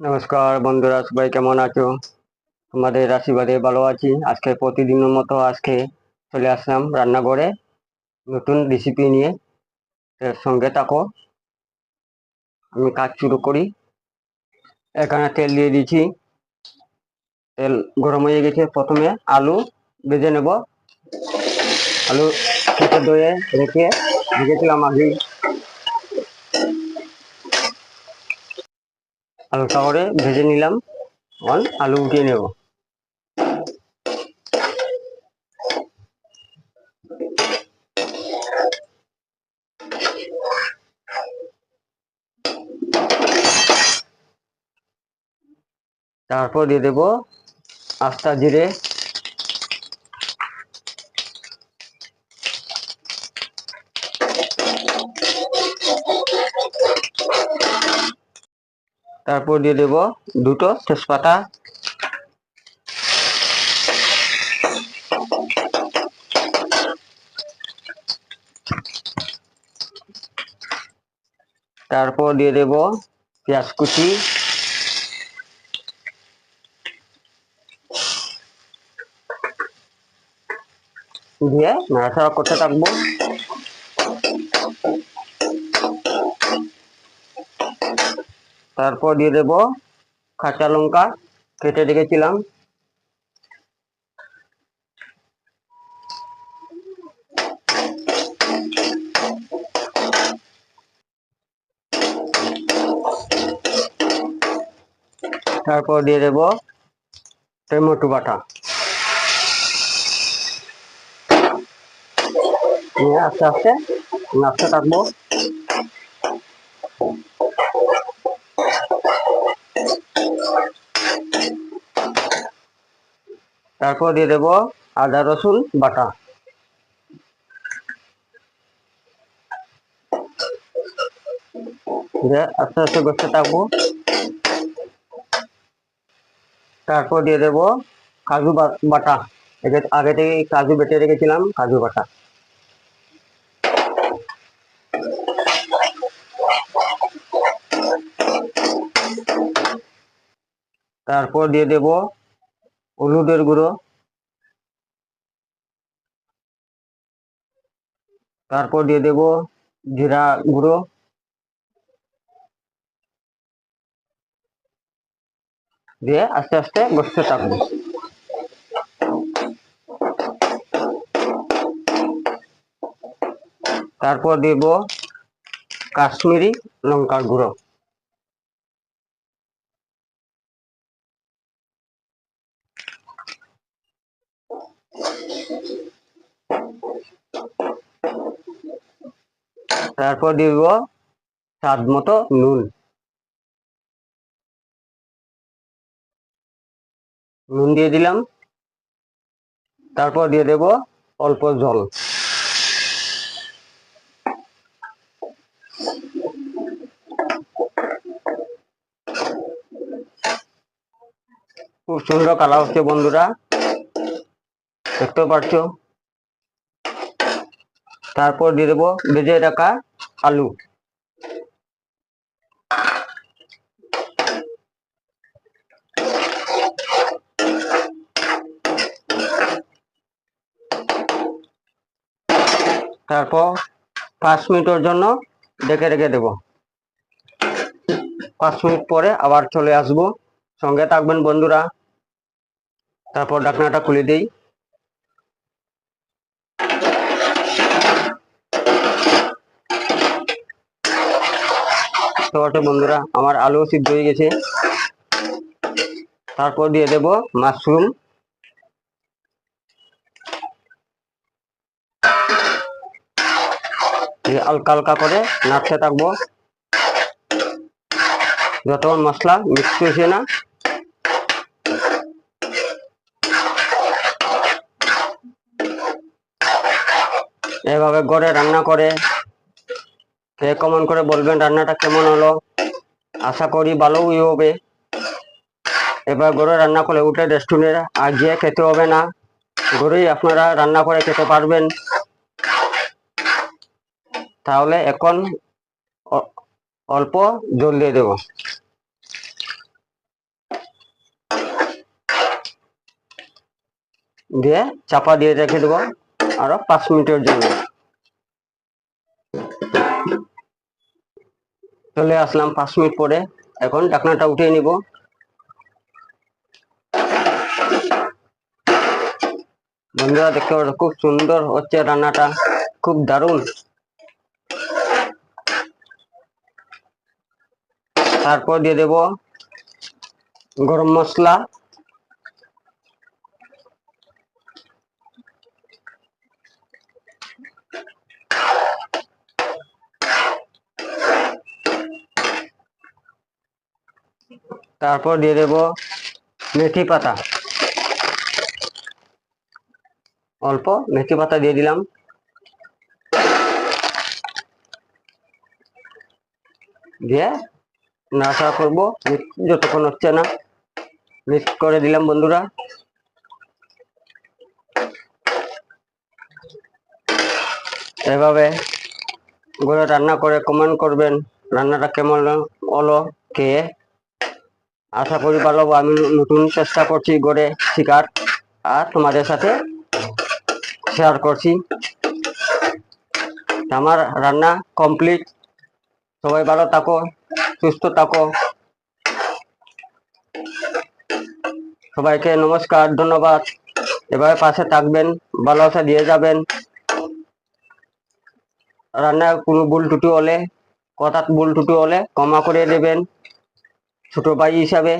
নমস্কার বন্ধুরা, সবাই কেমন আছো? তোমাদের আশীর্বাদে ভালো আছি। আজকে প্রতিদিনের মতো আজকে চলে আসলাম রান্নাঘরে নতুন রেসিপি নিয়ে। সঙ্গে থাকো, আমি কাজ শুরু করি। এখানে তেল দিয়ে দিচ্ছি, তেল গরম হয়ে গেছে। প্রথমে আলু ভেজে নেব। আলু কেটে ধুয়ে রেখেছিলাম আগেই। হালকা করে ভেজে নিলাম। আলু উঠিয়ে নেব। তারপর দিয়ে দেব আস্তা জিরে, তারপর দিয়ে দেব দুটো তেজপাতা, তারপর দিয়ে দেব পেঁয়াজ কুচি, দিয়ে নাড়াচাড়া করতে থাকবো। তারপর দিয়ে দেব কাঁচা লঙ্কা কেটে রেখেছিলাম, তারপর দিয়ে দেব টমেটো বাটা, নিয়ে আস্তে আস্তে নাড়তে থাকবো। তারপর দিয়ে দেব আদা রসুন বাটা, দিয়ে আস্তে আস্তে করতে থাকবো। তারপর দিয়ে দেব কাজু বাটা, আগে থেকে কাজু বেটে রেখেছিলাম, কাজু বাটা। তারপর দিয়ে দেব হলুদের গুঁড়ো, তারপর দিয়ে দেব জিরা গুঁড়ো, দিয়ে আস্তে আস্তে কষতে থাকবো। তারপর দেব কাশ্মীরি লঙ্কার গুঁড়ো, তারপর দিব স্বাদ মতো নুন, নুন দিয়ে দিলাম। তারপর দিয়ে দেব অল্প জল। খুব সুন্দর কালার হচ্ছে বন্ধুরা, দেখতে পাচ্ছ। তারপর দিয়ে দেবো ভেজে রাখা আলু, তারপর 5 মিনিটের জন্য ঢেকে রেখে দেব। 5 মিনিট পরে আবার চলে আসবো, সঙ্গে থাকবেন বন্ধুরা। তারপর ঢাকনাটা খুলে দিই। তো বন্ধুরা, আমার আলু সিদ্ধ হয়ে গেছে। তারপর দিয়ে দেব মাশরুম, হালকা হালকা করে নাড়তে থাকবো যতক্ষণ মশলা মিক্স হয়েছে না। এভাবে ঘরে রান্না করে কে কমেন্ট করে বলবেন রান্নাটা কেমন হলো। আশা করি ভালোই হবে। এবার ঘরে রান্না করে উঠে রেস্টুরেন্টে আর গিয়ে খেতে হবে না, ঘরেই আপনারা রান্না করে খেতে পারবেন। তাহলে এখন অল্প জল দিয়ে দেব। দিয়ে চাপা দিয়ে রেখে দেবো আরো 5 মিনিটের জন্য। চলে আসলাম 5 মিনিট পরে। এখন ঢাকনাটা উঠিয়ে নিব। বন্ধুরা দেখতে পাচ্ছ খুব সুন্দর হচ্ছে রান্নাটা, খুব দারুণ। তারপর দিয়ে দেব গরম মশলা, তারপর দিয়ে দেব মেথি পাতা, অল্প মেথি পাতা দিয়ে দিলাম। দিয়ে নাড়াচাড়া করবো যতক্ষণ হচ্ছে না। মিক্স করে দিলাম বন্ধুরা। এভাবে করে রান্না করে কমেন্ট করবেন রান্নাটা কেমন হলো খেয়ে। আশা করি ভালো। আমি নতুন চেষ্টা করছি করে শেখার, আর তোমাদের সাথে শেয়ার করছি। আমার রান্না কমপ্লিট। সবাই ভালো থাকো, সুস্থ থাকো। সবাইকে নমস্কার, ধন্যবাদ। এভাবে পাশে থাকবেন, ভালোবাসা দিয়ে যাবেন। রান্নায় কোনো ভুল ত্রুটি হলে, কথার ভুল ত্রুটি হলে ক্ষমা করে দেবেন ছোট ভাই হিসাবে।